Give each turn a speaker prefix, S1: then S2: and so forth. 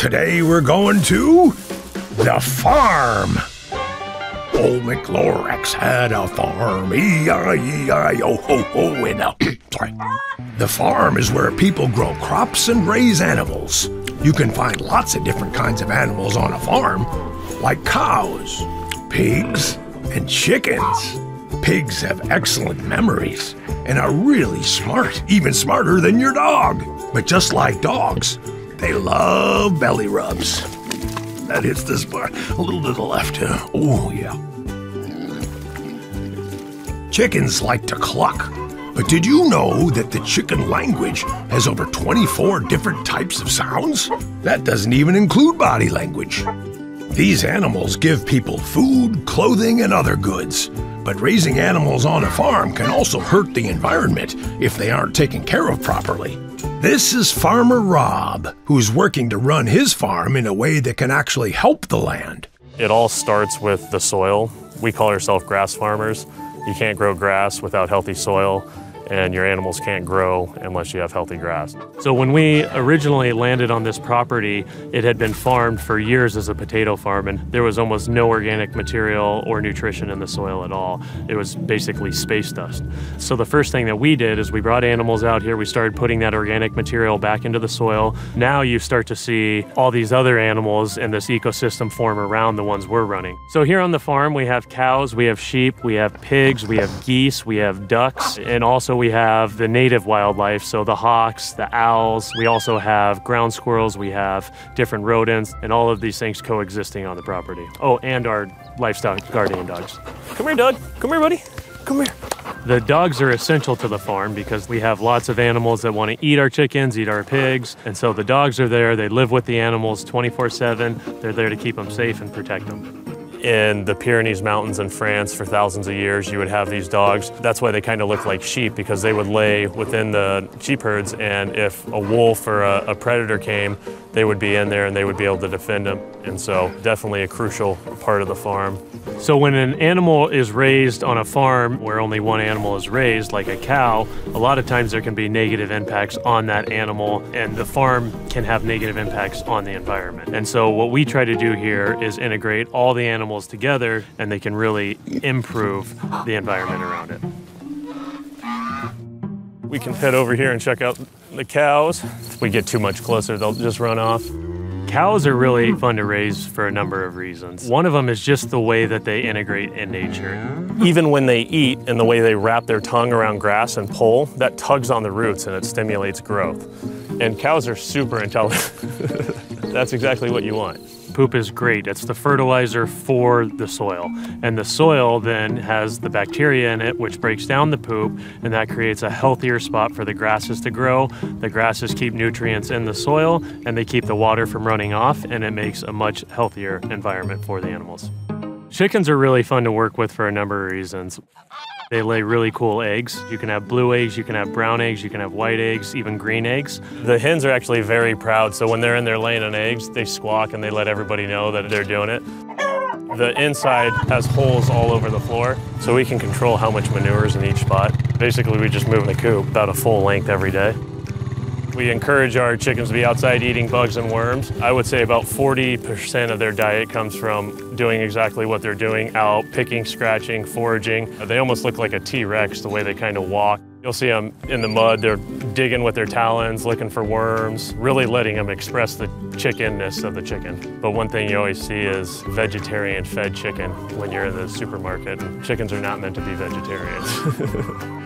S1: Today we're going to the farm. Old McLorax had a farm, E-I-E-I-O-ho-ho, and sorry. The farm is where people grow crops and raise animals. You can find lots of different kinds of animals on a farm, like cows, pigs, and chickens. Pigs have excellent memories and are really smart, even smarter than your dog. But just like dogs, they love belly rubs. That hits this part a little to the left. Oh, yeah. Chickens like to cluck. But did you know that the chicken language has over 24 different types of sounds? That doesn't even include body language. These animals give people food, clothing, and other goods. But raising animals on a farm can also hurt the environment if they aren't taken care of properly. This is Farmer Rob, who's working to run his farm in a way that can actually help the land.
S2: It all starts with the soil. We call ourselves grass farmers. You can't grow grass without healthy soil, and your animals can't grow unless you have healthy grass. So when we originally landed on this property, it had been farmed for years as a potato farm, and there was almost no organic material or nutrition in the soil at all. It was basically space dust. So the first thing that we did is we brought animals out here, we started putting that organic material back into the soil. Now you start to see all these other animals in this ecosystem form around the ones we're running. So here on the farm, we have cows, we have sheep, we have pigs, we have geese, we have ducks, and also we have the native wildlife, so the hawks, the owls. We also have ground squirrels, we have different rodents, and all of these things coexisting on the property. Oh, and our livestock guardian dogs. Come here, Doug. Come here, buddy. Come here. The dogs are essential to the farm because we have lots of animals that want to eat our chickens, eat our pigs, and so the dogs are there. They live with the animals 24/7. They're there to keep them safe and protect them. In the Pyrenees Mountains in France for thousands of years, you would have these dogs. That's why they kind of look like sheep, because they would lay within the sheep herds, and if a wolf or a predator came, they would be in there and they would be able to defend them. And so definitely a crucial part of the farm. So when an animal is raised on a farm where only one animal is raised, like a cow, a lot of times there can be negative impacts on that animal, and the farm can have negative impacts on the environment. And so what we try to do here is integrate all the animals together, and they can really improve the environment around it. We can head over here and check out the cows. If we get too much closer, they'll just run off. Cows are really fun to raise for a number of reasons. One of them is just the way that they integrate in nature. Even when they eat and the way they wrap their tongue around grass and pull, that tugs on the roots and it stimulates growth. And cows are super intelligent. That's exactly what you want. Poop is great. It's the fertilizer for the soil. And the soil then has the bacteria in it, which breaks down the poop, and that creates a healthier spot for the grasses to grow. The grasses keep nutrients in the soil, and they keep the water from running off, and it makes a much healthier environment for the animals. Chickens are really fun to work with for a number of reasons. They lay really cool eggs. You can have blue eggs, you can have brown eggs, you can have white eggs, even green eggs. The hens are actually very proud, so when they're in there laying an eggs, they squawk and they let everybody know that they're doing it. The inside has holes all over the floor, so we can control how much manure is in each spot. Basically, we just move the coop about a full length every day. We encourage our chickens to be outside eating bugs and worms. I would say about 40% of their diet comes from doing exactly what they're doing, out picking, scratching, foraging. They almost look like a T-Rex the way they kind of walk. You'll see them in the mud, they're digging with their talons, looking for worms, really letting them express the chickenness of the chicken. But one thing you always see is vegetarian fed chicken when you're in the supermarket. Chickens are not meant to be vegetarians.